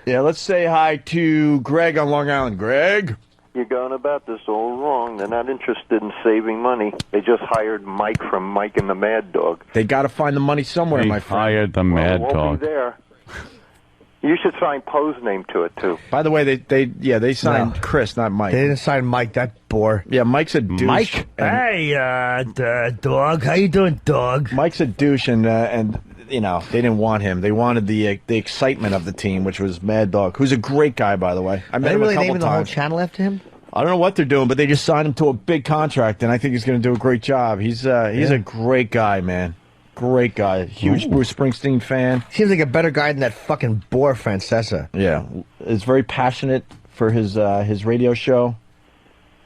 Yeah, let's say hi to Greg on Long Island. Greg? You're going about this all wrong. They're not interested in saving money. They just hired Mike from Mike and the Mad Dog. They got to find the money somewhere, my friend. Hired the Mad Dog. It won't Dog. be there. You should sign Poe's name to it, too. By the way, they signed Chris, not Mike. They didn't sign Mike, that bore. Yeah, Mike's a douche. Mike? Hey, dog. How you doing, dog? Mike's a douche, and you know, they didn't want him. They wanted the excitement of the team, which was Mad Dog, who's a great guy, by the way. I met him a couple naming the whole times. channel after him? I don't know what they're doing, but they just signed him to a big contract, and I think he's going to do a great job. He's a great guy, man. Great guy. Huge Bruce Springsteen fan. Seems like a better guy than that fucking bore Francesa. Yeah. Is very passionate for his radio show.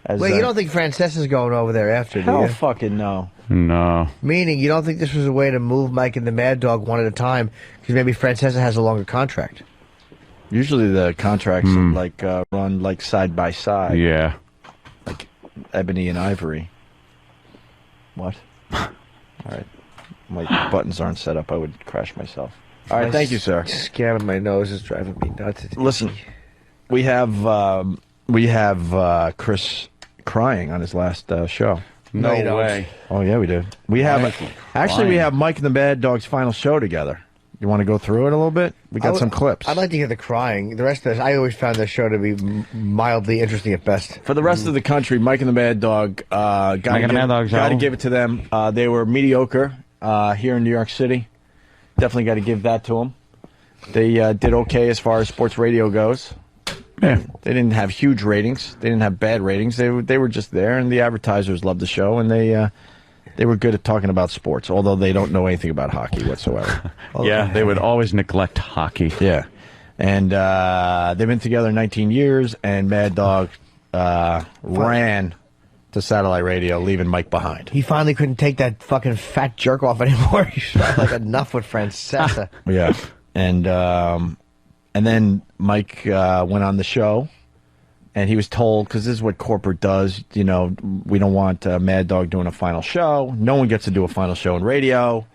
Wait, you don't think Francesa's going over there after, do you? Hell fucking no. No. Meaning, you don't think this was a way to move Mike and the Mad Dog one at a time, because maybe Francesa has a longer contract? Usually the contracts run like side by side. Yeah. Like ebony and ivory. What? All right. My buttons aren't set up. I would crash myself. All right, thank you, sir. Scan of my nose is driving me nuts. Listen, we have Chris crying on his last show. No way. Oh yeah, we do. We have we have Mike and the Mad Dog's final show together. You want to go through it a little bit? We got some clips. I'd like to hear the crying. The rest of this, I always found this show to be mildly interesting at best. For the rest of the country, Mike and the Mad Dog, got to give it to them. They were mediocre here in New York City. Definitely got to give that to them. They did okay as far as sports radio goes. Yeah. They didn't have huge ratings. They didn't have bad ratings. They were just there, and the advertisers loved the show, and they were good at talking about sports, although they don't know anything about hockey whatsoever. Yeah, they would always neglect hockey. Yeah. And they've been together 19 years, and Mad Dog ran to satellite radio, leaving Mike behind. He finally couldn't take that fucking fat jerk off anymore. He's like, enough with Francesa. Yeah. And then Mike went on the show, and he was told, because this is what corporate does, you know, we don't want Mad Dog doing a final show. No one gets to do a final show in radio.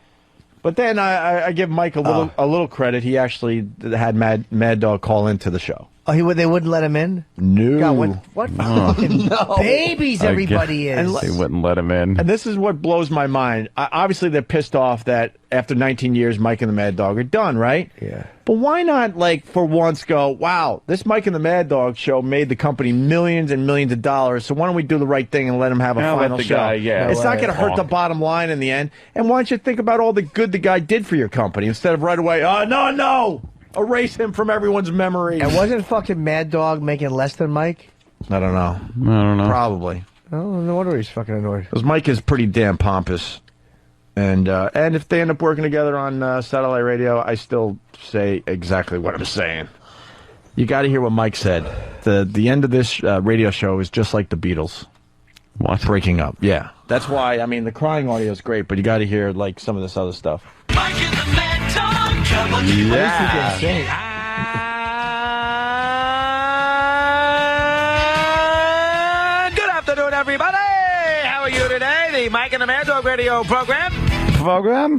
But then I give Mike a little credit. He actually had Mad Dog call into the show. Oh, they wouldn't let him in? No. God, what fucking babies everybody is. They wouldn't let him in. And this is what blows my mind. Obviously, they're pissed off that after 19 years, Mike and the Mad Dog are done, right? Yeah. But why not, like, for once go, wow, this Mike and the Mad Dog show made the company millions and millions of dollars, so why don't we do the right thing and let him have a final show? It's not going to hurt the bottom line in the end. And why don't you think about all the good the guy did for your company instead of right away, oh, no, erase him from everyone's memory. And wasn't fucking Mad Dog making less than Mike? I don't know. Probably. Oh, no wonder he's fucking annoyed. Because Mike is pretty damn pompous. And if they end up working together on satellite radio, I still say exactly what I'm saying. You got to hear what Mike said. The end of this radio show is just like the Beatles. What? Breaking up. Yeah. That's why, I mean, the crying audio is great, but you got to hear, like, some of this other stuff. Mike and the Mad Dog, come on. Yeah. Good afternoon, everybody. How are you today? The Mike and the Mad Dog radio program.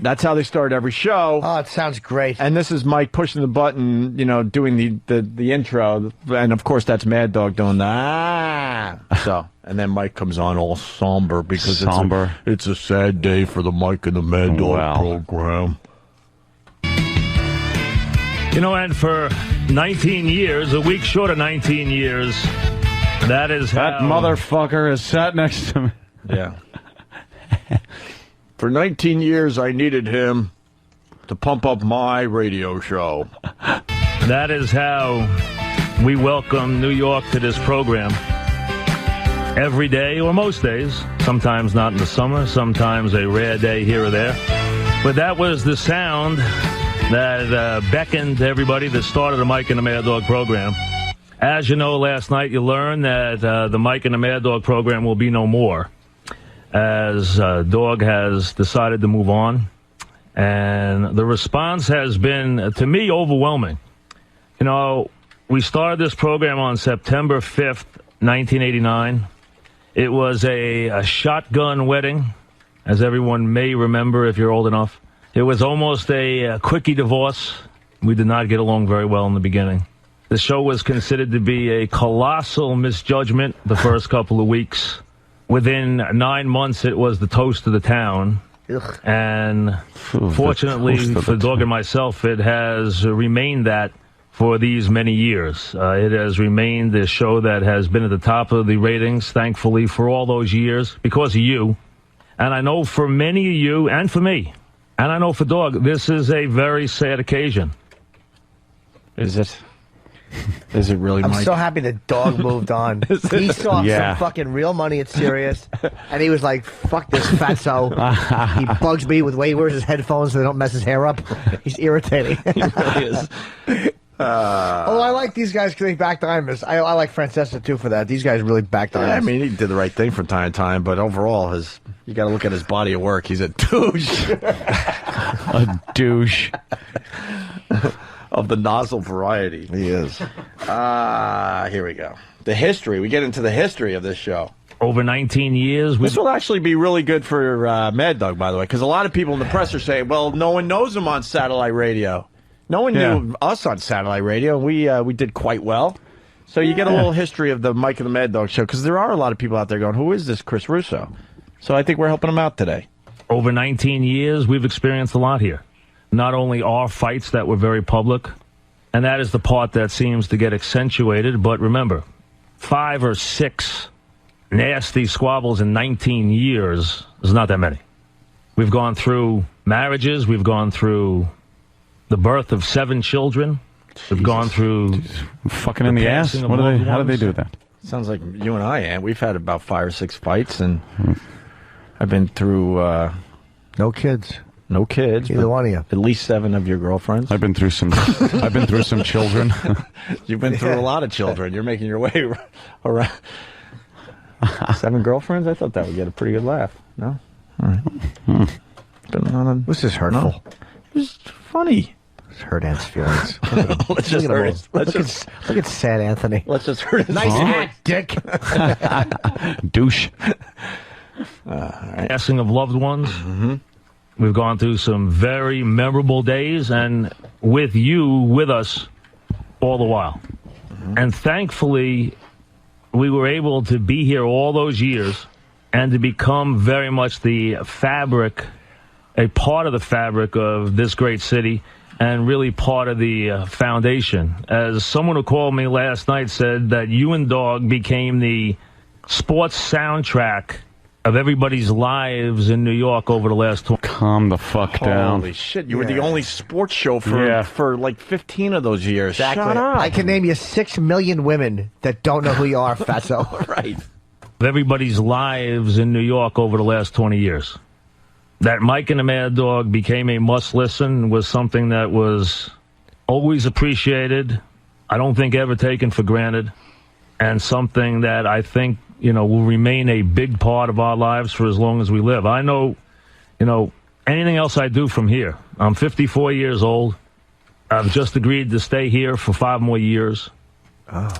That's how they start every show. Oh, it sounds great. And this is Mike pushing the button, you know, doing the intro. And, of course, that's Mad Dog doing the So, and then Mike comes on all somber because it's a sad day for the Mike and the Mad Dog program. You know, and for 19 years, a week short of 19 years, that is how... That motherfucker is sat next to me. Yeah. For 19 years, I needed him to pump up my radio show. That is how we welcome New York to this program. Every day, or most days, sometimes not in the summer, sometimes a rare day here or there. But that was the sound that beckoned to everybody that started the Mike and the Mad Dog program. As you know, last night you learned that the Mike and the Mad Dog program will be no more, as Dog has decided to move on. And the response has been, to me, overwhelming. You know, we started this program on September 5th, 1989. It was a shotgun wedding, as everyone may remember if you're old enough. It was almost a quickie divorce. We did not get along very well in the beginning. The show was considered to be a colossal misjudgment the first couple of weeks. Within 9 months, it was the toast of the town. Ugh. And fortunately for Dog and myself, it has remained that for these many years. It has remained the show that has been at the top of the ratings, thankfully, for all those years because of you. And I know for many of you and for me, and I know for Dog, this is a very sad occasion. Is it? Is it really, I'm Mike? so happy the Dog moved on. He saw some fucking real money at Sirius, and he was like, fuck this fatso. He bugs me with way he wears his headphones so they don't mess his hair up. He's irritating. He really is. Oh, I like these guys because they backed Imus. I like Francesca, too, for that. These guys really backed Imus. I mean, he did the right thing from time to time, but overall, you got to look at his body of work. He's a douche. A douche. Of the nozzle variety. He is. Here we go. The history. We get into the history of this show. Over 19 years. This will actually be really good for Mad Dog, by the way, because a lot of people in the press are saying, well, no one knows him on satellite radio. No one knew us on satellite radio. We did quite well. So you get a little history of the Mike and the Mad Dog show, because there are a lot of people out there going, who is this Chris Russo? So I think we're helping him out today. Over 19 years, we've experienced a lot here. Not only our fights that were very public, and that is the part that seems to get accentuated, but remember, 5 or 6 nasty squabbles in 19 years is not that many. We've gone through marriages, we've gone through the birth of 7 children, we've gone through fucking in the ass. What do they? How do they do that? Sounds like you and I, Aunt. We've had about 5 or 6 fights, and I've been through no kids. No kids. Either one of you. At least 7 of your girlfriends. I've been through some. I've been through some children. You've been through a lot of children. You're making your way around. 7 girlfriends? I thought that would get a pretty good laugh. No? All right. This is hurtful. No. It was funny. It's hurt Ant's feelings. Let's just hurt his. Look at sad Anthony. Let's just hurt his. Nice hat, dick. Douche. Passing of loved ones. We've gone through some very memorable days, and with you with us all the while. And thankfully, we were able to be here all those years and to become very much the fabric, a part of the fabric of this great city, and really part of the foundation. As someone who called me last night said that you and Dog became the sports soundtrack of everybody's lives in New York over the last 20. Calm the fuck down. Holy shit, you were the only sports show for like 15 of those years. Exactly. Shut up. I can name you 6 million women that don't know who you are, fatso. Right. Of everybody's lives in New York over the last 20 years. That Mike and the Mad Dog became a must-listen was something that was always appreciated, I don't think ever taken for granted, and something that I think will remain a big part of our lives for as long as we live. I know, anything else I do from here. I'm 54 years old. I've just agreed to stay here for 5 more years. Oh.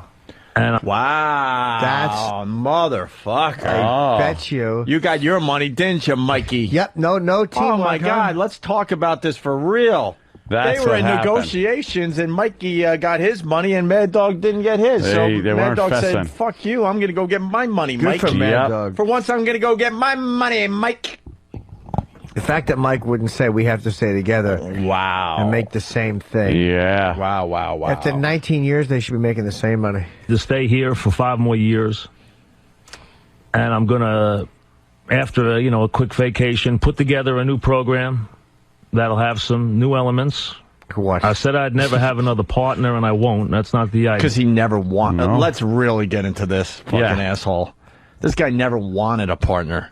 And wow. That's motherfucker. I bet you. You got your money, didn't you, Mikey? Yep, no team. Oh, my God. Let's talk about this for real. They were in negotiations, and Mikey got his money, and Mad Dog didn't get his. So Mad Dog said, fuck you, I'm going to go get my money, Mike. Good for Mad Dog. For once, I'm going to go get my money, Mike. The fact that Mike wouldn't say we have to stay together. Wow. And make the same thing. Yeah. Wow. After 19 years, they should be making the same money. To stay here for 5 more years. And I'm going to, after a quick vacation, put together a new program that'll have some new elements. What? I said I'd never have another partner, and I won't. That's not the idea. Because he never wanted. No. Let's really get into this fucking asshole. This guy never wanted a partner.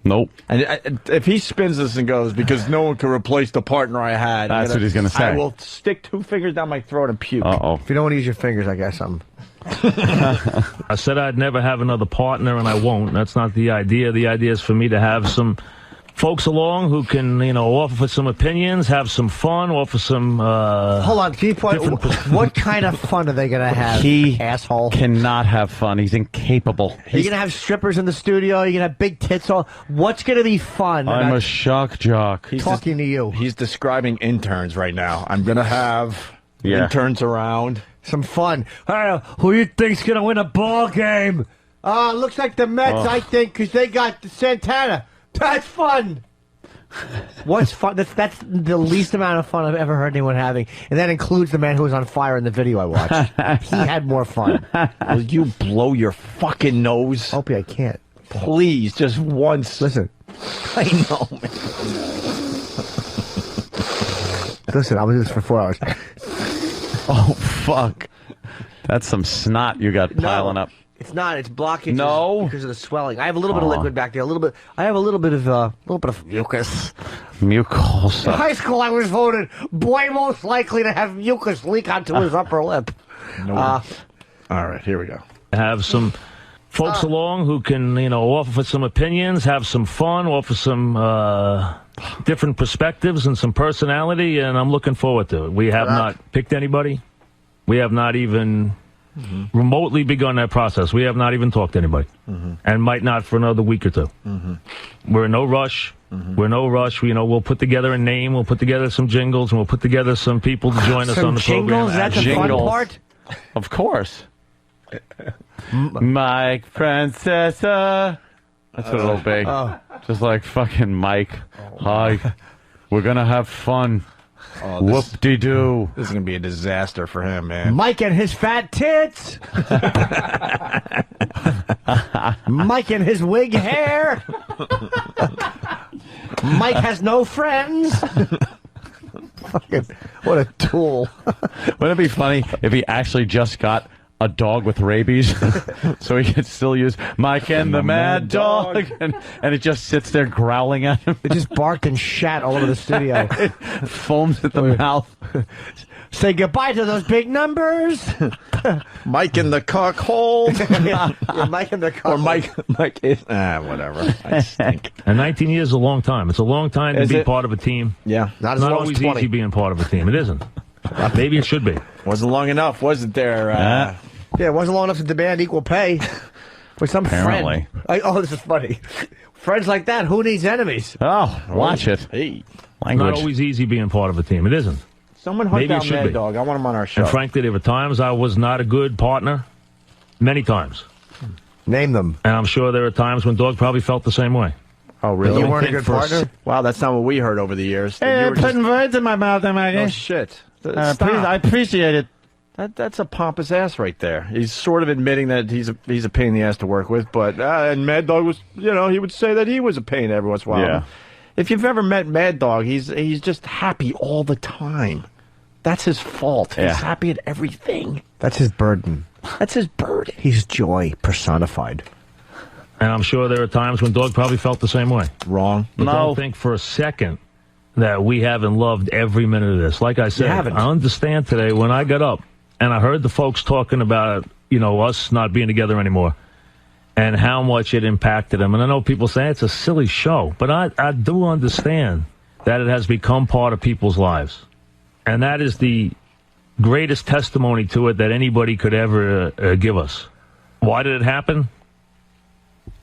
Nope. And if he spins this and goes, because no one can replace the partner I had. That's what he's going to say. I will stick 2 fingers down my throat and puke. Uh-oh. If you don't want to use your fingers, I got something. I said I'd never have another partner, and I won't. That's not the idea. The idea is for me to have some folks along who can, offer some opinions, have some fun, offer some. Hold on, can you point? What kind of fun are they going to have? He asshole cannot have fun. He's incapable. Are you going to have strippers in the studio? Are you going to have big tits? What's going to be fun? I'm a shock jock. He's talking to you. He's describing interns right now. I'm going to have interns around. Some fun. Who you think's gonna win a ball game? Looks like the Mets, I think, because they got Santana. That's fun. What's fun? That's the least amount of fun I've ever heard anyone having, and that includes the man who was on fire in the video I watched. He had more fun. Will you blow your fucking nose? Opie, I can't. Please, just once. Listen. I know, man. Listen, I'll do this for 4 hours. Oh, fuck. That's some snot you got piling up. It's not. It's blockage. No, because of the swelling. I have a little bit of liquid back there. I have a little bit of mucus. Mucosa. In high school, I was voted boy most likely to have mucus leak onto his upper lip. All right, here we go. Have some folks along who can, offer some opinions, have some fun, offer some different perspectives and some personality, and I'm looking forward to it. We have not picked anybody. We have not even remotely begun that process. We have not even talked to anybody, and might not for another week or two. We're in no rush. We're in no rush. We'll put together a name. We'll put together some jingles, and we'll put together some people to join us on the program. That's the fun part? Of course. Mike Francesa. That's what it'll be. Just like fucking Mike. Hi. We're going to have fun. Whoop-de-doo. This is going to be a disaster for him, man. Mike and his fat tits. Mike and his wig hair. Mike has no friends. Fucking, what a tool. Wouldn't it be funny if he actually just got a dog with rabies so he could still use Mike and the Mad Dog and it just sits there growling at him. It just barked and shat all over the studio. It foams at the mouth. Say goodbye to those big numbers. Mike in the cock hole. Yeah, Mike in the cock or Mike is, whatever. I stink. And 19 years is a long time. It's a long time to be part of a team. Yeah. Not as long always as 20. easy being part of a team. It isn't. Maybe it should be. Wasn't long enough, wasn't there? Yeah, it wasn't long enough to demand equal pay with some Apparently. friend. This is funny. Friends like that, who needs enemies? Oh, watch it. Hey. Language. Not always easy being part of a team. It isn't. Someone hunt Maybe it down should Mad be. Dog. I want him on our show. And frankly, there were times I was not a good partner. Many times. Name them. And I'm sure there are times when Dog probably felt the same way. Oh, really? You weren't a good partner? Wow, that's not what we heard over the years. Hey, You you're were just- putting words in my mouth, am I? No shit. Stop. I appreciate it. That's a pompous ass right there. He's sort of admitting that he's a pain in the ass to work with, but and Mad Dog was, he would say that he was a pain every once in a while. Yeah. If you've ever met Mad Dog, he's just happy all the time. That's his fault. Yeah. He's happy at everything. That's his burden. That's his burden. He's joy personified. And I'm sure there are times when Dog probably felt the same way. Wrong. But No. don't think for a second that we haven't loved every minute of this. Like I said, haven't. I understand today when I got up and I heard the folks talking about, us not being together anymore and how much it impacted them. And I know people say it's a silly show, but I do understand that it has become part of people's lives. And that is the greatest testimony to it that anybody could ever give us. Why did it happen?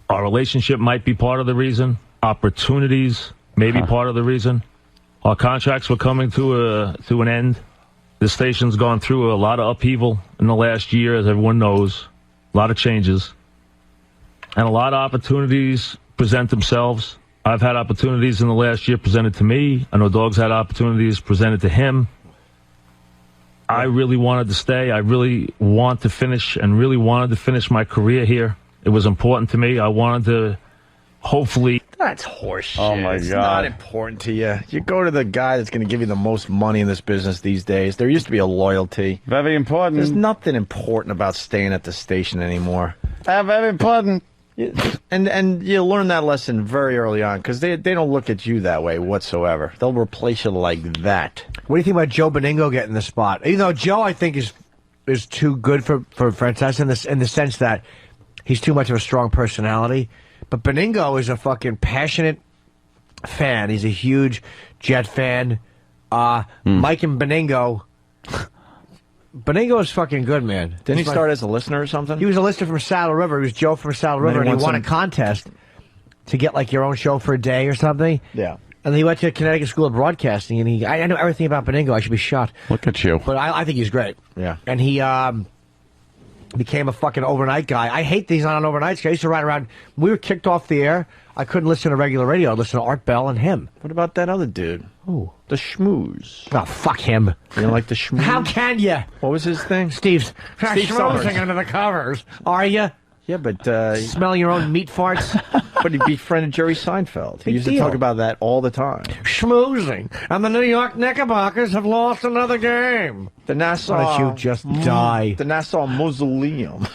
Our relationship might be part of the reason. Opportunities may be part of the reason. Our contracts were coming to an end. The station's gone through a lot of upheaval in the last year, as everyone knows. A lot of changes. And a lot of opportunities present themselves. I've had opportunities in the last year presented to me. I know Dog's had opportunities presented to him. I really wanted to stay. I really want to finish and really wanted to finish my career here. It was important to me. I wanted to hopefully... That's horseshit. Oh, my It's God. not important to you. You go to the guy that's going to give you the most money in this business these days. There used to be a loyalty. Very important. There's nothing important about staying at the station anymore. Very important. And you learn that lesson very early on because they don't look at you that way whatsoever. They'll replace you like that. What do you think about Joe Beningo getting the spot? Even though Joe, I think, is too good for Francesa in the sense that he's too much of a strong personality. But Beningo is a fucking passionate fan. He's a huge Jet fan. Mike and Beningo. Beningo is fucking good, man. Didn't he start as a listener or something? He was a listener from Saddle River. He was Joe from Saddle River, and he won a contest to get like your own show for a day or something. Yeah. And then he went to Connecticut School of Broadcasting, and I know everything about Beningo. I should be shot. Look at you. But I think he's great. Yeah. And he became a fucking overnight guy. I hate that he's not an overnight guy. I used to ride around. We were kicked off the air. I couldn't listen to regular radio. I'd listen to Art Bell and him. What about that other dude? Who? The Schmoozzze. Oh, fuck him. You don't like the Schmoozzze? How can you? What was his thing? Steve's Steve Summers. schmoozing under the covers. Are you? Yeah, but... Smelling your own meat farts? But he befriended Jerry Seinfeld. He Big used deal. to talk about that all the time. Schmoozing. And the New York Knickerbockers have lost another game. The Nassau... Why don't you just die? The Nassau Mausoleum.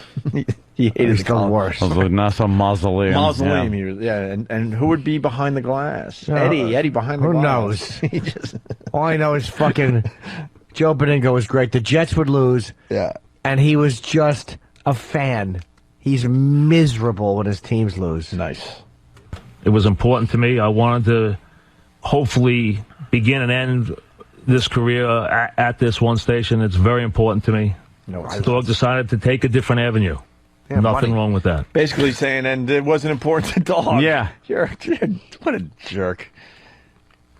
He hated He's the worst. The Nassau Mausoleum. Mausoleum, Yeah. and who would be behind the glass? Eddie behind the who glass. knows? He just... All I know is fucking Joe Beningo was great. The Jets would lose. Yeah. And he was just a fan. He's miserable when his teams lose. Nice. It was important to me. I wanted to hopefully begin and end this career at this one station. It's very important to me. No, Dog decided to take a different avenue. Yeah, Nothing money. wrong with that. Basically saying, and it wasn't important to Dog. Yeah. You're what a jerk.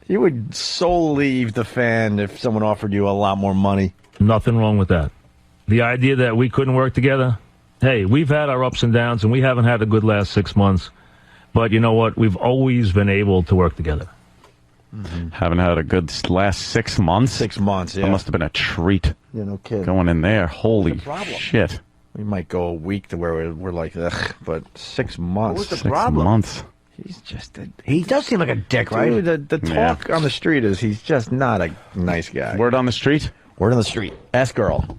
You would so leave the fan if someone offered you a lot more money. Nothing wrong with that. The idea that we couldn't work together, hey, we've had our ups and downs, and we haven't had a good last 6 months. But you know what? We've always been able to work together. Mm-hmm. Haven't had a good last 6 months. 6 months, yeah. That must have been a treat. Yeah, no kidding. Going in there. Holy problem? shit. We might go a week to where we're like, ugh, but 6 months. What was the 6 problem? months. He's just a... He does seem like a dick, right? Dude, the talk on the street is he's just not a nice guy. Word on the street? Word on the street. Ask girl.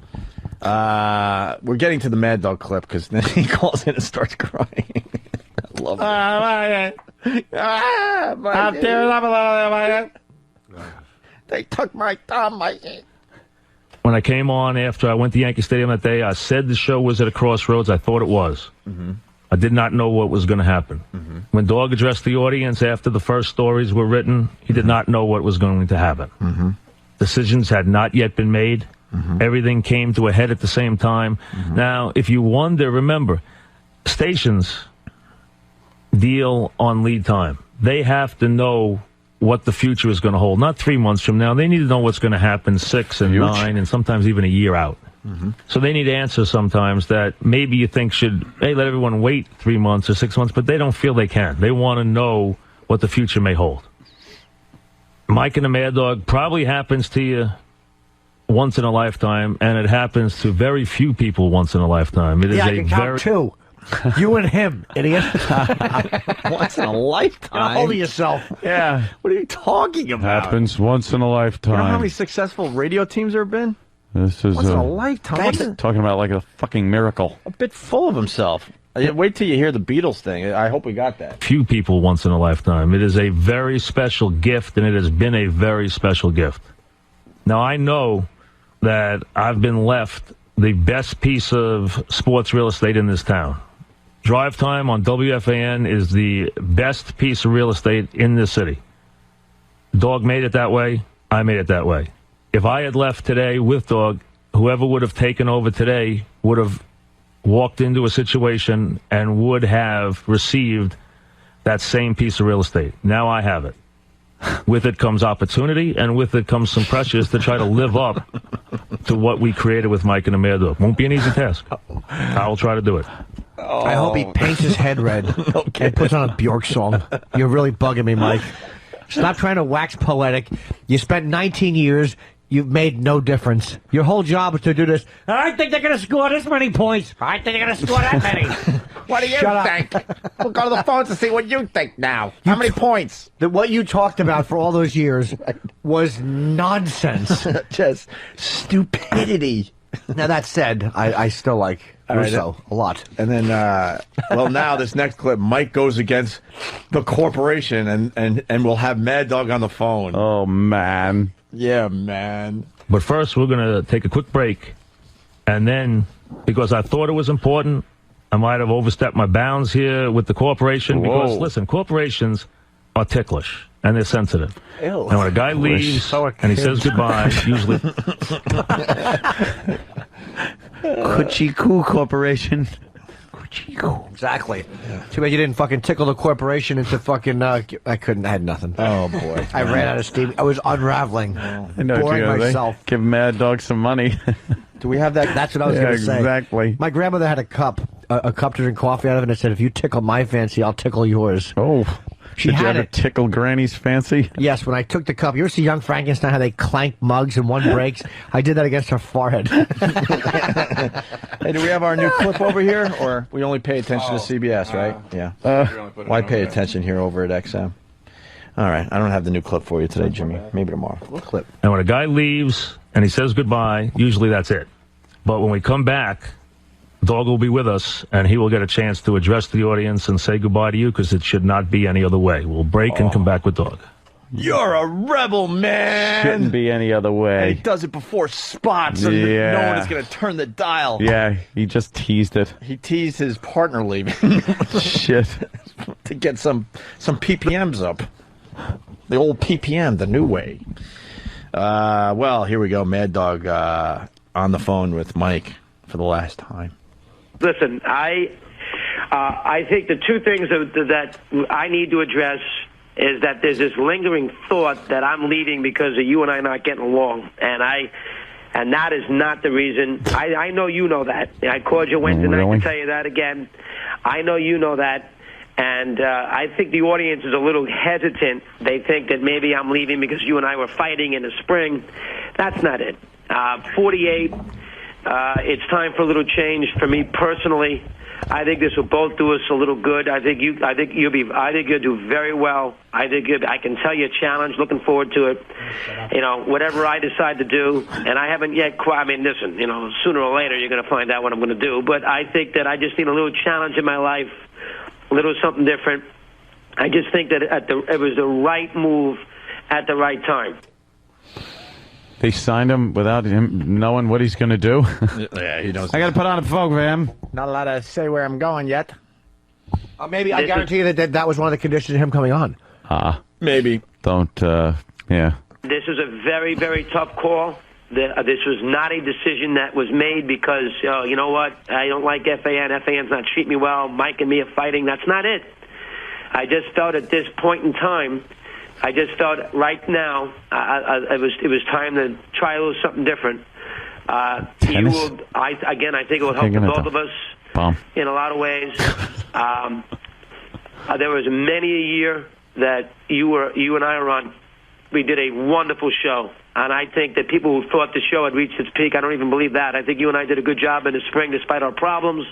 We're getting to the Mad Dog clip because then he calls in and starts crying. I love it. They took my thumb. When I came on after I went to Yankee Stadium that day, I said the show was at a crossroads. I thought it was. Mm-hmm. I did not know what was going to happen. Mm-hmm. When Dog addressed the audience after the first stories were written, he did not know what was going to happen. Mm-hmm. Decisions had not yet been made. Mm-hmm. Everything came to a head at the same time. Mm-hmm. Now, if you wonder, remember, stations deal on lead time. They have to know what the future is going to hold. Not 3 months from now. They need to know what's going to happen 6 and 9 and sometimes even a year out. Mm-hmm. So they need answers sometimes that maybe you think should, hey, let everyone wait 3 months or 6 months, but they don't feel they can. They want to know what the future may hold. Mike and the Mad Dog probably happens to you once in a lifetime, and it happens to very few people once in a lifetime. It is I can count 2. You and him, idiot. Once in a lifetime. Hold of yourself. Yeah. What are you talking about? Happens once in a lifetime. You know how many successful radio teams there have been? This is Once in a lifetime. What's talking about like a fucking miracle. a bit full of himself. Wait till you hear the Beatles thing. I hope we got that. few people once in a lifetime. It is a very special gift, and it has been a very special gift. Now, I know that I've been left the best piece of sports real estate in this town. Drive time on WFAN is the best piece of real estate in this city. Dog made it that way. I made it that way. If I had left today with Dog, whoever would have taken over today would have walked into a situation and would have received that same piece of real estate. Now I have it. With it comes opportunity, and with it comes some pressures to try to live up to what we created with Mike and the Mad Dog. Won't be an easy task. I will try to do it. I hope he paints his head red and puts on a Bjork song. You're really bugging me, Mike. Stop trying to wax poetic. You spent 19 years. You've made no difference. Your whole job is to do this. I think they're going to score this many points. I think they're going to score that many. What do you think? We'll go to the phones to see what you think now. How many points? What you talked about for all those years was nonsense. Just stupidity. Now, that said, I still like Russo a lot. And then, well, now this next clip, Mike goes against the corporation, and we'll have Mad Dog on the phone. Oh, man. Yeah, man. But first, we're going to take a quick break. And then, because I thought it was important, I might have overstepped my bounds here with the corporation. Whoa. Because, listen, corporations are ticklish, and they're sensitive. Ew. And when a guy leaves and he says goodbye, usually... Coochie Coo Corporation. Exactly. Too bad you didn't fucking tickle the corporation into fucking. I had nothing. Oh boy, I ran out of steam. I was unraveling, boring myself. Give Mad Dog some money. Do we have that? That's what I was going to say. Exactly. My grandmother had a cup to drink coffee out of, and it said, "If you tickle my fancy, I'll tickle yours." Oh. Did you ever it. tickle Granny's fancy? Yes, when I took the cup. You ever see Young Frankenstein, how they clank mugs and one breaks? I did that against her forehead. Hey, do we have our new clip over here, or we only pay attention to CBS, right? Yeah. Why pay attention here over at XM? All right, I don't have the new clip for you today, Jimmy. Maybe tomorrow. What clip? And when a guy leaves and he says goodbye, usually that's it. But when we come back, Dog will be with us, and he will get a chance to address the audience and say goodbye to you, because it should not be any other way. We'll break and come back with Dog. You're a rebel, man. Shouldn't be any other way. And he does it before spots, and no one is going to turn the dial. Yeah, he just teased it. He teased his partner leaving. Shit. To get some PPMs up. The old PPM, the new way. Well, here we go. Mad Dog on the phone with Mike for the last time. Listen, I think the two things that I need to address is that there's this lingering thought that I'm leaving because of you and I not getting along, and that is not the reason. I know you know that. I called you Wednesday night to tell you that again. I know you know that, and I think the audience is a little hesitant. They think that maybe I'm leaving because you and I were fighting in the spring. That's not it. 48. It's time for a little change for me personally. I think this will both do us a little good. I think you'll do very well. I can tell you a challenge. Looking forward to it. You know, whatever I decide to do, and I haven't yet. I mean, listen. You know, sooner or later you're going to find out what I'm going to do. But I think that I just need a little challenge in my life, a little something different. I just think that it was the right move at the right time. They signed him without him knowing what he's going to do. Yeah, he knows. I got to put on a program. Not allowed to say where I'm going yet. Maybe I guarantee you that was one of the conditions of him coming on. Maybe. Don't. Yeah. This is a very, very tough call. This was not a decision that was made because, you know what, I don't like FAN. FAN's not treating me well. Mike and me are fighting. That's not it. I just felt at this point in time, right now, it was time to try a little something different. I think it will help both of us in a lot of ways. There was many a year that you and I were on. We did a wonderful show, and I think that people who thought the show had reached its peak, I don't even believe that. I think you and I did a good job in the spring despite our problems.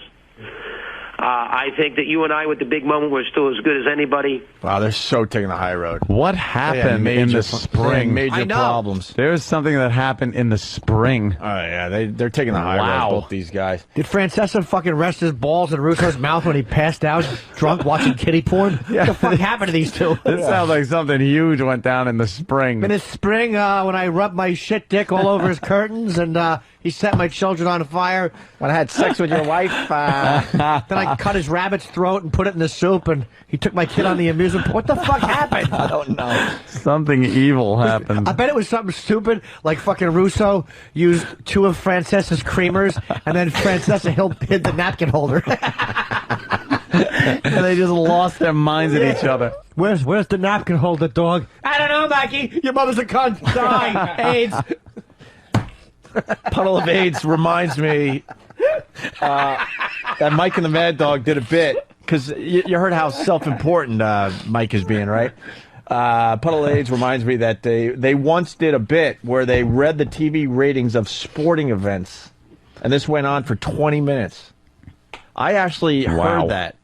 I think that you and I, with the big moment, were still as good as anybody. Wow, they're so taking the high road. What happened in the spring? Major problems. There was something that happened in the spring. Oh, yeah, they're taking the high road, both these guys. Did Francesa fucking rest his balls in Russo's mouth when he passed out, drunk, watching kitty porn? Yeah. What the fuck happened to these two? This sounds like something huge went down in the spring. In the spring, when I rubbed my shit dick all over his curtains, and he set my children on fire. When I had sex with your wife. Then I cut his rabbit's throat and put it in the soup, and he took my kid on the amusement park. What the fuck happened? I don't know. Something evil happened. I bet it was something stupid, like fucking Russo used 2 of Francesa's creamers, and then Francesa hid the napkin holder. And they just lost their minds at each other. Where's the napkin holder, Dog? I don't know, Mikey. Your mother's a cunt. Die. AIDS. Puddle of AIDS reminds me that Mike and the Mad Dog did a bit, because you heard how self-important Mike is being, right? Puddle of AIDS reminds me that they once did a bit where they read the TV ratings of sporting events, and this went on for 20 minutes. I actually heard that.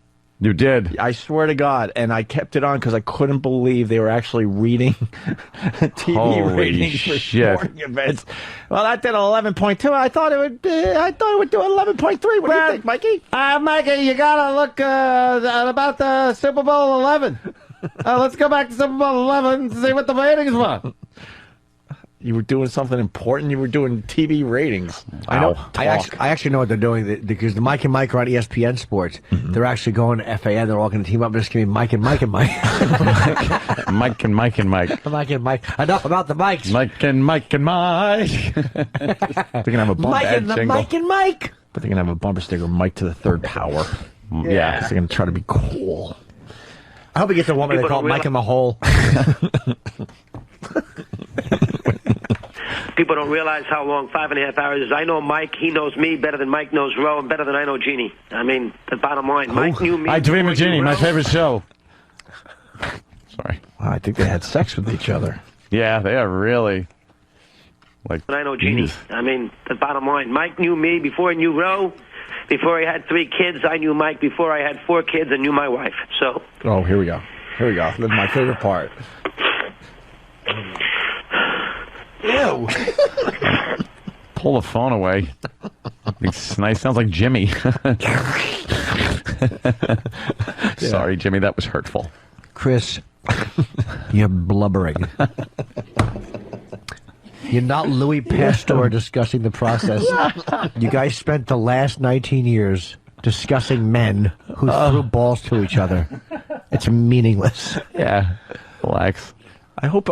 You did? I swear to God, and I kept it on because I couldn't believe they were actually reading TV ratings for sporting events. Well, that did 11.2. I thought it would do 11.3. What do you think, Mikey? Mikey, you gotta look about the Super Bowl 11. Let's go back to Super Bowl 11 and see what the ratings were. You were doing something important. You were doing TV ratings. I know. I actually know what they're doing, because the Mike and Mike are on ESPN Sports. Mm-hmm. They're actually going to FAN. They're all going to team up. They're just going to be Mike and Mike and Mike. Mike and Mike and Mike. Mike and Mike. Enough about the mics. Mike and Mike and Mike. They're going to have a bumper Mike and the jingle. Mike and Mike. But they're going to have a bumper sticker, Mike to the 3rd power. Yeah. He's going to try to be cool. I hope he gets a woman they call Mike in the Hole. People don't realize how long 5.5 hours is. I know Mike. He knows me better than Mike knows Ro, and better than I know Jeannie. I mean, the bottom line. Mike knew me. I Dream of Jeannie, my favorite show. Sorry. Wow, I think they had sex with each other. Yeah, they are really. Like, I know Jeannie. I mean, the bottom line. Mike knew me before he knew Ro. Before I had 3 kids, I knew Mike. Before I had 4 kids, I knew my wife. So. Oh, here we go. Here we go. This is my favorite part. Ew. pull the phone away. It's nice. Sounds like Jimmy. Sorry, Jimmy. That was hurtful. Chris, you're blubbering. You're not Louis Pasteur discussing the process. You guys spent the last 19 years discussing men who threw balls to each other. It's meaningless. Yeah. Relax. I hope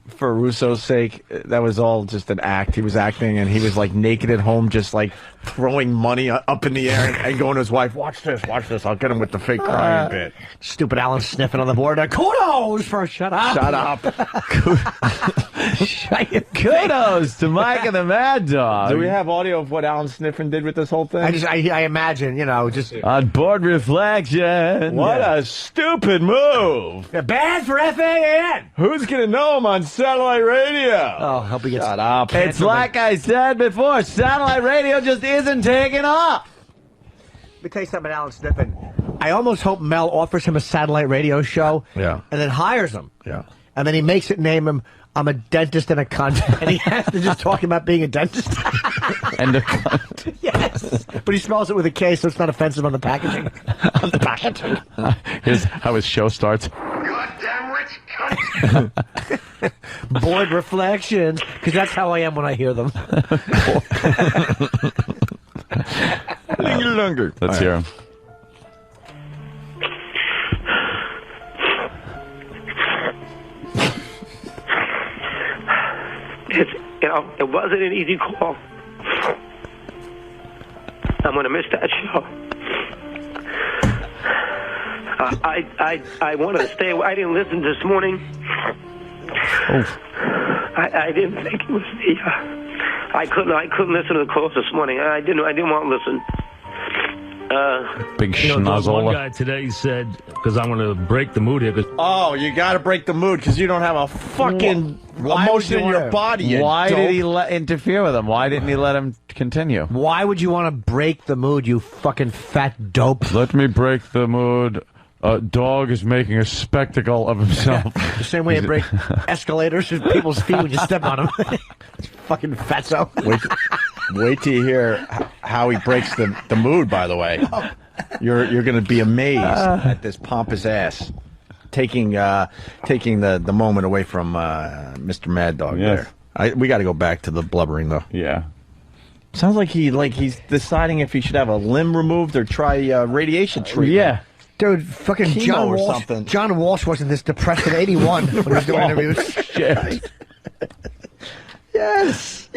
for Russo's sake, that was all just an act. He was acting, and he was like naked at home, just like throwing money up in the air and going to his wife, watch this, I'll get him with the fake crying bit. Stupid Alan sniffing on the board. Kudos for shut up. Kudos to Mike and the Mad Dog. Do we have audio of what Alan Sniffin did with this whole thing? I imagine, just on board reflection. What a stupid move. Bad for FAN. Who's gonna know him on satellite radio? Oh, help me get shut up. It's like I said before, satellite radio just isn't taking off. Let me tell you something, Alan Sniffin. I almost hope Mel offers him a satellite radio show. Yeah. And then hires him. Yeah. And then he makes it name him, I'm a dentist and a cunt. And he has to just talk about being a dentist. And a cunt. Yes. But he spells it with a K, so it's not offensive on the packaging. On the packaging. Here's how his show starts. Goddamn rich cunt. Bored reflections, because that's how I am when I hear them. Longer. Let's hear him. It wasn't an easy call. I'm going to miss that show. I wanted to stay away. I didn't listen this morning. I didn't think it was the. I couldn't listen to the calls this morning. I didn't want to listen. Big schnozzle. One guy today said, because I'm going to break the mood here. Oh, you got to break the mood because you don't have a fucking emotion in your body. Why did he interfere with him? Why didn't he let him continue? Why would you want to break the mood, you fucking fat dope? Let me break the mood. Dog is making a spectacle of himself. The same way you break escalators with people's feet when you step on them. Fucking fatso. Wait till you hear how he breaks the mood, by the way. You're going to be amazed at this pompous ass taking the moment away from Mr. Mad Dog there. We got to go back to the blubbering, though. Yeah. Sounds like he's deciding if he should have a limb removed or try radiation treatment. Yeah. Dude, fucking Chemo John Walsh wasn't this depressed in 81 when he was doing interviews. Shit. Yes.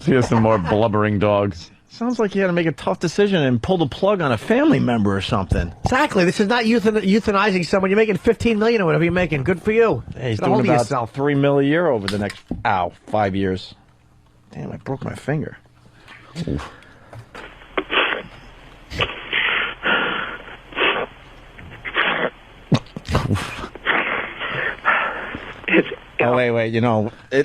Here's some more blubbering dogs. Sounds like he had to make a tough decision and pull the plug on a family member or something. Exactly. This is not euthanizing someone. You're making $15 million or whatever you're making. Good for you. Hey, he's doing about $3 million a year over the next 5 years. Damn, I broke my finger. Oof. Oh, wait.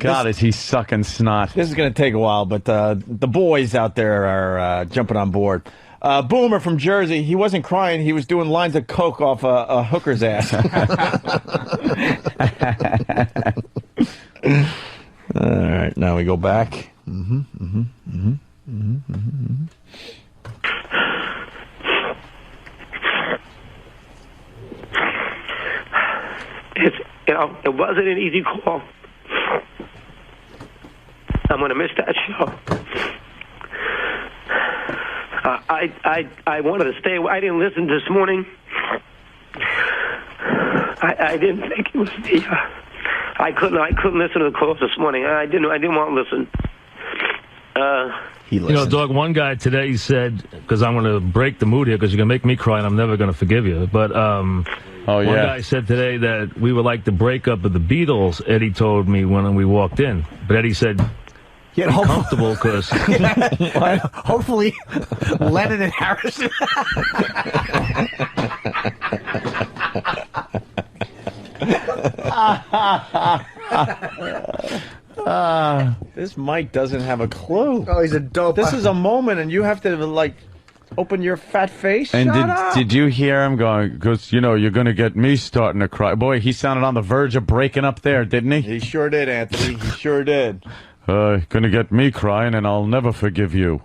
God, is he sucking snot. This is going to take a while, but the boys out there are jumping on board. Boomer from Jersey, he wasn't crying. He was doing lines of coke off a hooker's ass. All right, now we go back. It wasn't an easy call. I'm going to miss that show. I wanted to stay away. I didn't listen this morning. I didn't think it was the. I couldn't listen to the calls this morning. I didn't want to listen. You know, Dog, one guy today said, because I'm going to break the mood here because you're going to make me cry and I'm never going to forgive you. But one guy said today that we were like the breakup of the Beatles, Eddie told me when we walked in. But Eddie said, be comfortable because... hopefully, Lennon and Harrison... This Mike doesn't have a clue. Oh, he's a dope. This is a moment, and you have to, like, open your fat face. And did you hear him going, because, you know, you're going to get me starting to cry. Boy, he sounded on the verge of breaking up there, didn't he? He sure did, Anthony. He sure did. Gonna get me crying, and I'll never forgive you.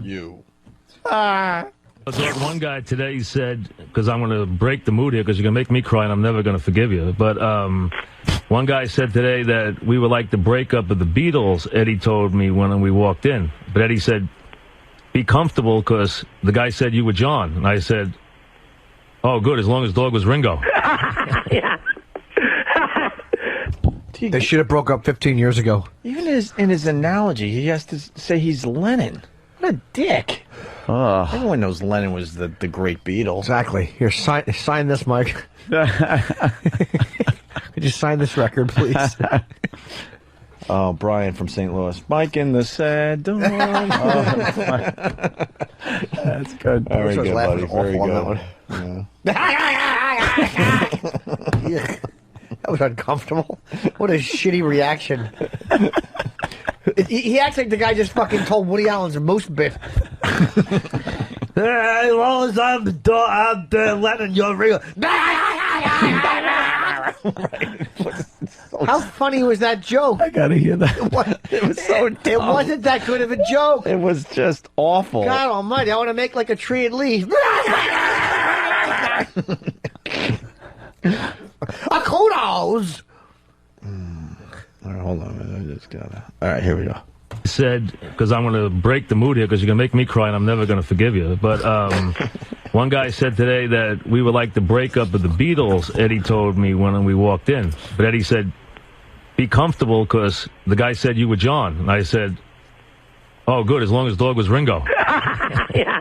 You. One guy today said, because I'm going to break the mood here because you're going to make me cry and I'm never going to forgive you. But one guy said today that we were like the breakup of the Beatles, Eddie told me when we walked in. But Eddie said, be comfortable because the guy said you were John. And I said, oh, good, as long as Dog was Ringo. Yeah. They should have broke up 15 years ago. Even in his analogy, he has to say he's Lennon. What a dick. Everyone knows Lennon was the great Beatles. Exactly. Here, sign this, Mike. Could you sign this record, please? Oh, Brian from St. Louis. Mike in the sad dawn. That's good. Very good, buddy. Very good. Yeah. That was uncomfortable. What a shitty reaction. He acts like the guy just fucking told Woody Allen's moose bit. As long as I'm Lennon, you're real. How funny was that joke? I gotta hear that. It was so dumb. It wasn't that good of a joke. It was just awful. God almighty, I want to make like a tree and leaf. Kudos! All right, hold on. I just gotta... All right, here we go. Said, because I'm going to break the mood here because you're going to make me cry and I'm never going to forgive you. But one guy said today that we were like the breakup of the Beatles, Eddie told me when we walked in. But Eddie said, be comfortable because the guy said you were John. And I said, oh, good, as long as Dog was Ringo. Yeah.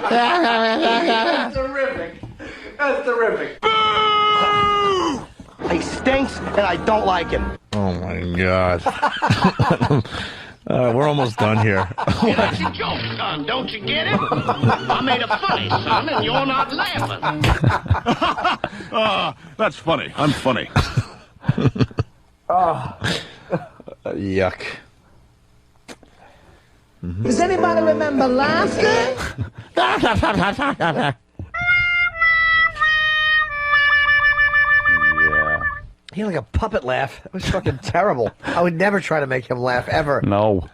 That's terrific. That's terrific. He stinks, and I don't like him. Oh, my God. We're almost done here. That's a joke, son. Don't you get it? I made a funny, son, and you're not laughing. That's funny. I'm funny. Yuck. Does anybody remember last night? He had like a puppet laugh. It was fucking terrible. I would never try to make him laugh, ever. No.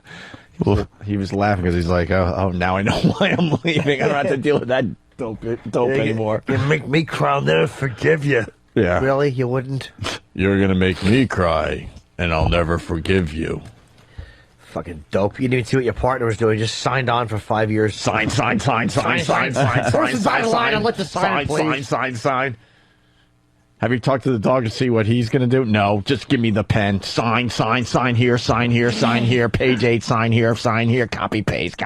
He was laughing because he's like, oh, now I know why I'm leaving. I don't have to deal with that dope anymore. You make me cry, I'll never forgive you. Yeah. Really? You wouldn't? You're going to make me cry, and I'll never forgive you. Fucking dope. You didn't even see what your partner was doing. Just signed on for 5 years. Sign. First the dotted line, I'll let you sign it, please. Sign. Have you talked to the dog to see what he's going to do? No, just give me the pen. Sign here, page 8, sign here, copy, paste.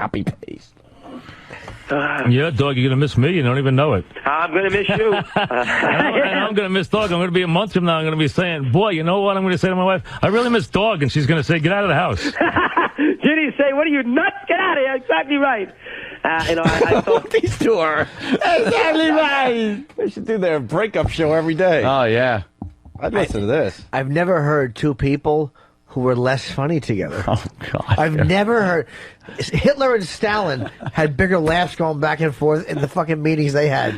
Yeah, Dog, you're going to miss me. You don't even know it. I'm going to miss you. And I'm going to miss Dog. I'm going to be a month from now. I'm going to be saying, boy, you know what I'm going to say to my wife? I really miss Dog. And she's going to say, get out of the house. Judy say, what are you, nuts? Get out of here. Exactly right. I thought these two are exactly right. They should do their breakup show every day. Oh, yeah. I'd listen to this. I've never heard two people who were less funny together. Oh, God. I've never heard. Hitler and Stalin had bigger laughs going back and forth in the fucking meetings they had.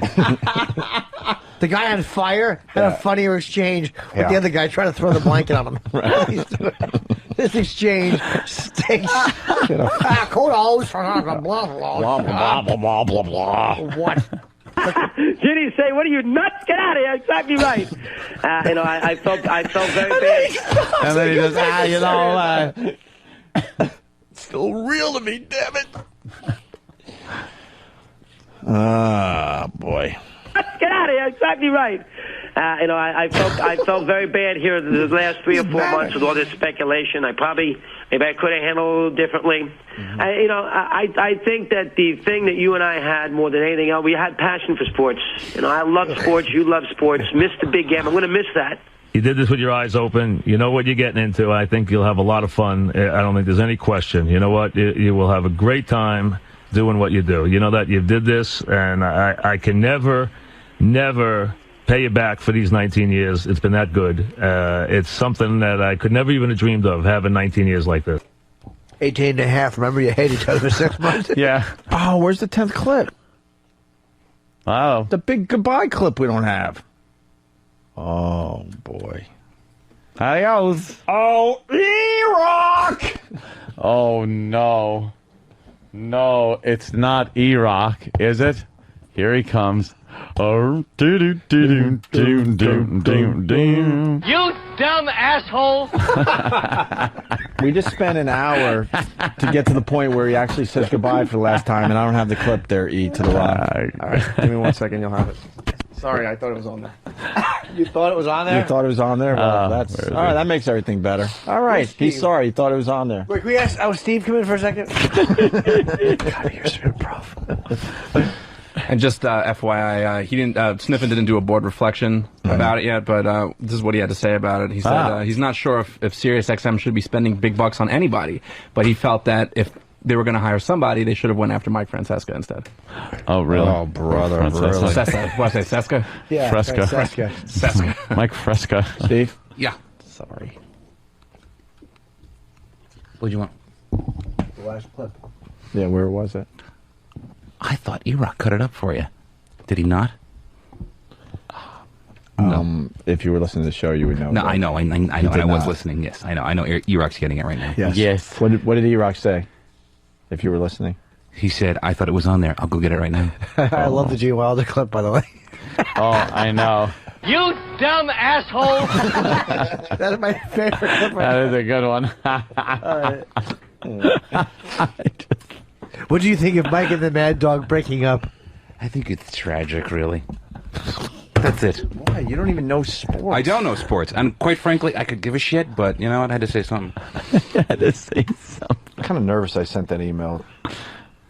The guy on fire had a funnier exchange with the other guy trying to throw the blanket on him. This exchange stinks. Kudos. Blah, blah, blah. What? Judy say, what are you, nuts? Get out of here. Exactly right. I felt very bad. And then he goes, It's still real to me, damn it. Ah, boy. Get out of here. exactly right. I felt very bad here the last 3 or 4 months with all this speculation. Maybe I could have handled it a little differently. I think that the thing that you and I had more than anything else, we had passion for sports. I love sports. You love sports. Missed the big game. I'm going to miss that. You did this with your eyes open. You know what you're getting into. I think you'll have a lot of fun. I don't think there's any question. You know what? You will have a great time doing what you do. You know that you did this, and I can never pay you back for these 19 years. It's been that good. It's something that I could never even have dreamed of, having 19 years like this. 18 and a half. Remember, you hated each other for 6 months? Yeah. Oh, where's the 10th clip? Oh. The big goodbye clip we don't have. Oh, boy. Adios. Oh, Iraq! Oh, no. No, it's not Iraq, is it? Here he comes. Oh, You dumb asshole! We just spent an hour to get to the point where he actually says goodbye for the last time, and I don't have the clip there, E, to the right. All right, give me 1 second, you'll have it. Sorry, I thought it was on there. You thought it was on there? You thought it was on there? Well, that's all right. That makes everything better. All right. He's sorry. He thought it was on there. Wait, can we ask Steve come in for a second? God, you're so improv. And just FYI, he didn't. Sniffin didn't do a board reflection about it yet, but this is what he had to say about it. He said he's not sure if SiriusXM should be spending big bucks on anybody, but he felt that if they were going to hire somebody, they should have went after Mike Francesca instead. Oh, really? Oh, brother. Really? What did I say, Seska? Yeah, Fresca. Seska. Mike Fresca. Steve? Yeah. Sorry. What do you want? The last clip. Yeah, where was it? I thought E-Rock cut it up for you. Did he not? No. If you were listening to the show, you would know. No, right? I know, and I was listening. Yes, I know. E-Rock's getting it right now. Yes. What did E-Rock say? If you were listening, he said, "I thought it was on there. I'll go get it right now." I love the Gene Wilder clip, by the way. Oh, I know. You dumb asshole! That's my favorite clip. That is a good one. What do you think of Mike and the Mad Dog breaking up? I think it's tragic, really. That's it. Why? You don't even know sports. I don't know sports, and quite frankly, I could give a shit. But you know what? I had to say something. I had to say something. I'm kind of nervous I sent that email.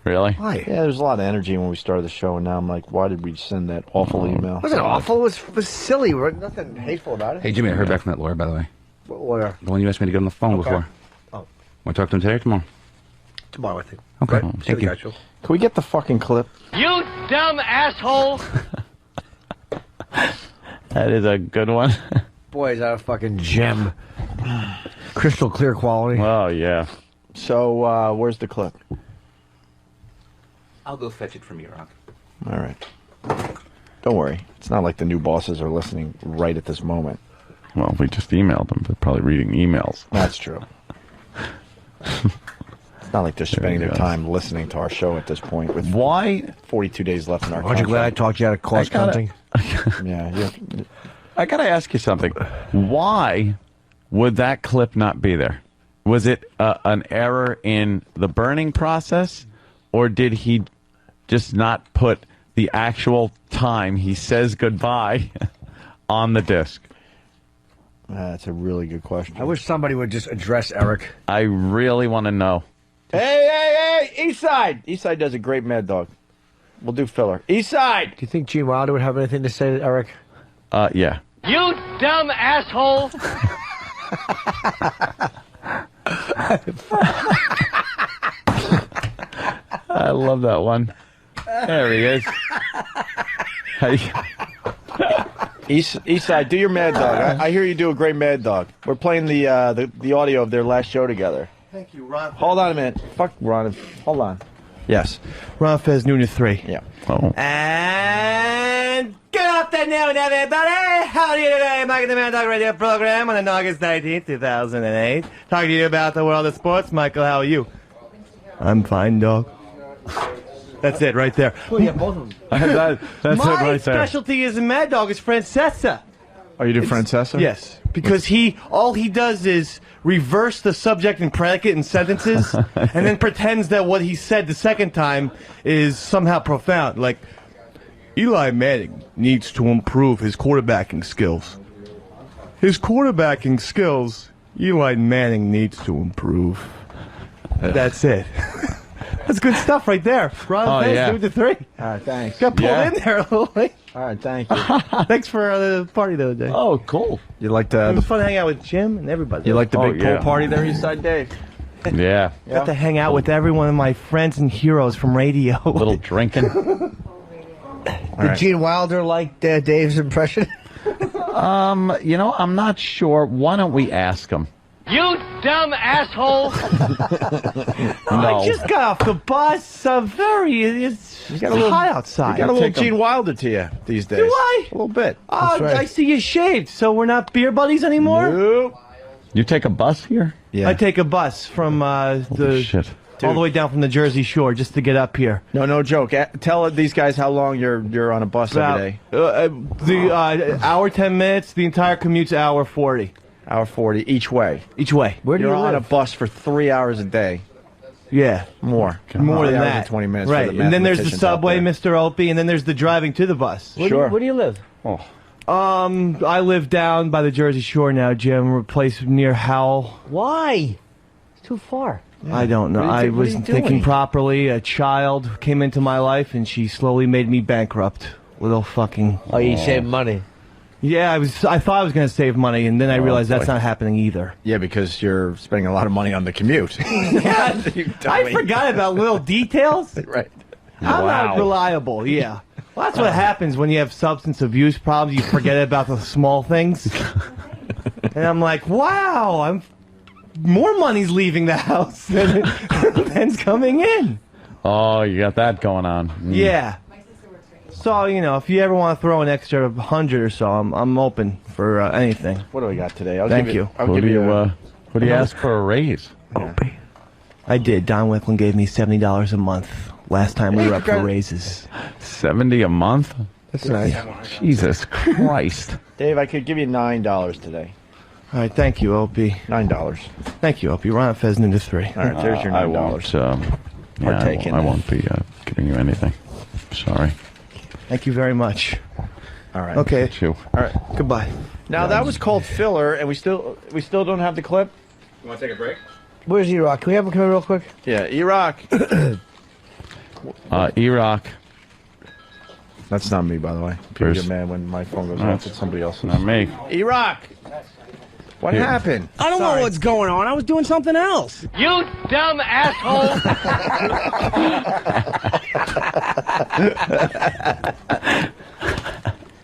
Really? Why? Yeah, there's a lot of energy when we started the show, and now I'm like, why did we send that awful email? It wasn't awful. It was silly. Nothing hateful about it. Hey, Jimmy, I heard back from that lawyer, by the way. What lawyer? The one you asked me to get on the phone before. Oh. Want to talk to him today or tomorrow? Tomorrow, I think. Okay. Right. Thank you. Can we get the fucking clip? You dumb asshole! That is a good one. Boy, is that a fucking gem. Crystal clear quality. Oh, yeah. So, where's the clip? I'll go fetch it from E-Rock. All right. Don't worry. It's not like the new bosses are listening right at this moment. Well, we just emailed them. They're probably reading emails. That's true. It's not like they're spending their time listening to our show at this point. With Why? 42 days left in our Aren't you glad I talked you out of cost counting? Yeah. I got to ask you something. Why would that clip not be there? Was it an error in the burning process, or did he just not put the actual time he says goodbye on the disc? That's a really good question. I wish somebody would just address Eric. I really want to know. Hey, Eastside! Eastside does a great Mad Dog. We'll do filler. Eastside! Do you think Gene Wilder would have anything to say to Eric? Yeah. You dumb asshole! I love that one. There he is. Eastside, do your Mad Dog. I hear you do a great Mad Dog. We're playing the audio of their last show together. Thank you, Ron. Hold on a minute. Fuck Ron. Hold on. Yes. Ron Fez, noon to 3. Yeah. Oh. And good afternoon, everybody! How are you today? Mike and the Mad Dog radio program on August 19th, 2008. Talking to you about the world of sports. Michael, how are you? I'm fine, dog. That's it, right there. Oh, yeah, both of them. That's it My right there. specialty as a Mad Dog is Francesca. Oh, you do Francesca? Yes, because all he does is reverse the subject and predicate in sentences, and then pretends that what he said the second time is somehow profound. Like, Eli Manning needs to improve his quarterbacking skills. His quarterbacking skills, Eli Manning needs to improve. That's it. That's good stuff right there. Ron, thanks. Do it to 3. All right, thanks. Got pulled in there a little late. All right, thank you. Thanks for the party the other day. Oh, cool. You like It was fun to hang out with Jim and everybody. You like the big pool party there, Eastside Dave? Yeah. Got to hang out with every one of my friends and heroes from radio. A little drinking. Did Gene Wilder like Dave's impression? I'm not sure. Why don't we ask him? You dumb asshole! I just got off the bus. It's hot outside. You got a little Gene Wilder to you these days. Do I? A little bit. Oh, I see you shaved. So we're not beer buddies anymore? Nope. You take a bus here? Yeah. I take a bus from all the way down from the Jersey Shore just to get up here. No joke. Tell these guys how long you're on a bus every day. The hour 10 minutes. The entire commute's hour 40. Hour 40 each way. Each way. Where do you You're on a live? bus for 3 hours a day. Yeah. More than 3 hours that. and 20 minutes. Right. For the And then there's the mathematicians out subway, there. Mr. Opie, and then there's the driving to the bus. Where do you live? Oh. I live down by the Jersey Shore now, Jim. A place near Howell. Why? It's too far. I don't know. I wasn't thinking properly. A child came into my life, and she slowly made me bankrupt. Little fucking. Oh, you saved money. Yeah, I thought I was going to save money, and then I realized that's not happening either. Yeah, because you're spending a lot of money on the commute. I forgot about little details. Right. I'm not reliable. Yeah. Well, that's what happens when you have substance abuse problems. You forget about the small things. And I'm like, wow, more money's leaving the house than's coming in. Oh, you got that going on. Yeah. So, if you ever want to throw an extra 100 or so, I'm open for anything. What do we got today? Thank you. Who do you ask for a raise? Opie. I did. Don Wicklund gave me $70 a month last time we were up for raises. 70 a month? That's nice. Jesus Christ. Dave, I could give you $9 today. All right, thank you, Opie. $9. Thank you, Opie. Ron Fez into 3. All right, there's your $9. I won't, I won't be giving you anything. Sorry. Thank you very much. All right. Okay. You. All right. Goodbye. Now that was called filler, and we still don't have the clip. You want to take a break? Where's E-Rock? Can we have him come in real quick? Yeah, E-Rock. E-Rock. That's not me, by the way. People get mad when my phone goes off. It's somebody else's. Not me. E-Rock. What happened? I don't know what's going on. I was doing something else. You dumb asshole!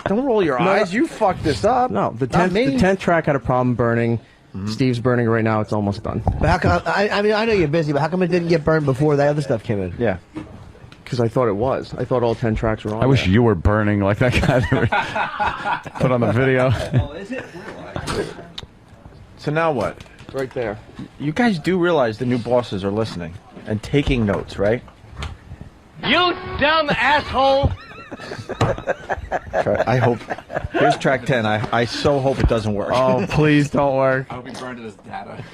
Don't roll your eyes. You fucked this up. No, the 10th track had a problem burning. Steve's burning it right now. It's almost done. But how come? I mean, I know you're busy, but how come it didn't get burned before the other stuff came in? Yeah. Because I thought it was. I thought all 10 tracks were on. I wish you were burning like that guy that we put on the video. Is it? So now what? Right there. You guys do realize the new bosses are listening and taking notes, right? You dumb asshole! I hope. Here's track 10. I so hope it doesn't work. Oh, please don't work. I hope he burned it as data.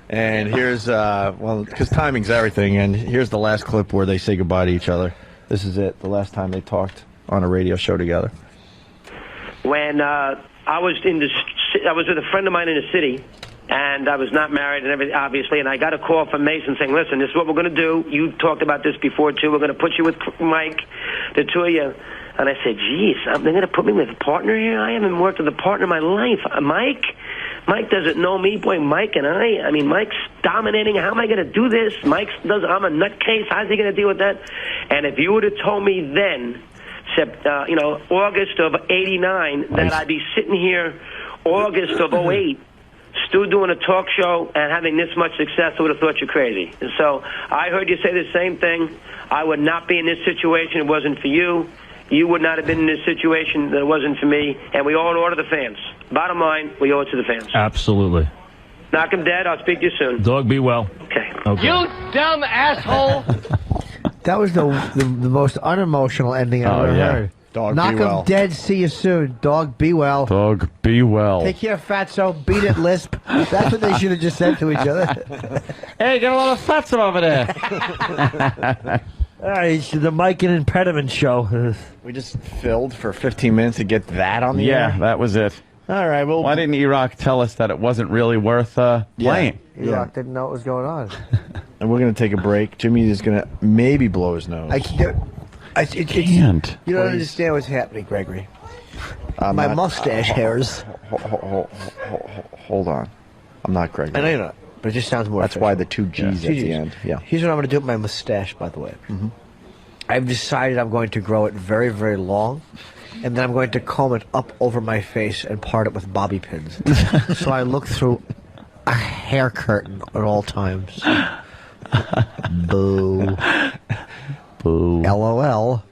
And here's, because timing's everything, and here's the last clip where they say goodbye to each other. This is it, the last time they talked on a radio show together. When I was with a friend of mine in the city, and I was not married and everything, obviously, and I got a call from Mason saying, listen, this is what we're going to do. You talked about this before, too. We're going to put you with Mike, the two of you. And I said, geez, they're going to put me with a partner here? I haven't worked with a partner in my life. Mike doesn't know me. Boy, Mike and I mean, Mike's dominating. How am I going to do this? I'm a nutcase. How's he going to deal with that? And if you would have told me then, August of '89, that I'd be sitting here August of '08, still doing a talk show and having this much success, I would have thought you're crazy. And so I heard you say the same thing. I would not be in this situation if it wasn't for you. You would not have been in this situation if it wasn't for me. And we all in order the fans. Bottom line, we owe it to the fans. Absolutely. Knock him dead. I'll speak to you soon. Dog, be well. Okay. You dumb asshole! That was the most unemotional ending I've ever heard. Dog, Knock be well. him dead. See you soon. Dog, be well. Dog, be well. Take care, Fatso. Beat it, Lisp. That's what they should have just said to each other. Hey, got a lot of fatso over there. All right, it's the Mike and Impediment show. We just filled for 15 minutes to get that on the air? Yeah, that was it. All right, well... Why didn't E-Rock tell us that it wasn't really worth playing? E-Rock didn't know what was going on. And we're going to take a break. Jimmy is going to maybe blow his nose. I can't. You don't understand what's happening, Gregory. My mustache hairs. Hold on. I'm not Gregory. I know you're not, but it just sounds more That's official. why the two G's at the end. Yeah. Here's what I'm going to do with my mustache, by the way. I've decided I'm going to grow it very, very long, and then I'm going to comb it up over my face and part it with bobby pins. So I look through a hair curtain at all times. Boo. Boo. LOL.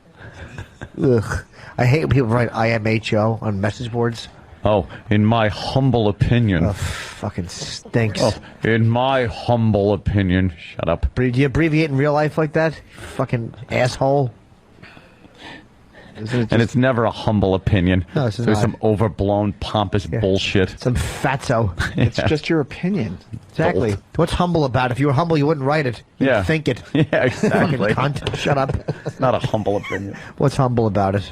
Ugh. I hate when people write IMHO on message boards. Oh, in my humble opinion. Oh, fucking stinks. Oh, in my humble opinion. Shut up. Do you abbreviate in real life like that? You fucking asshole. And it's never a humble opinion. No, it's There's not. some overblown, pompous bullshit. Some fatso. It's just your opinion. Exactly. Dolt. What's humble about it? If you were humble, you wouldn't write it. You'd think it. Yeah, exactly. Fucking cunt. Shut up. It's not a humble opinion. What's humble about it?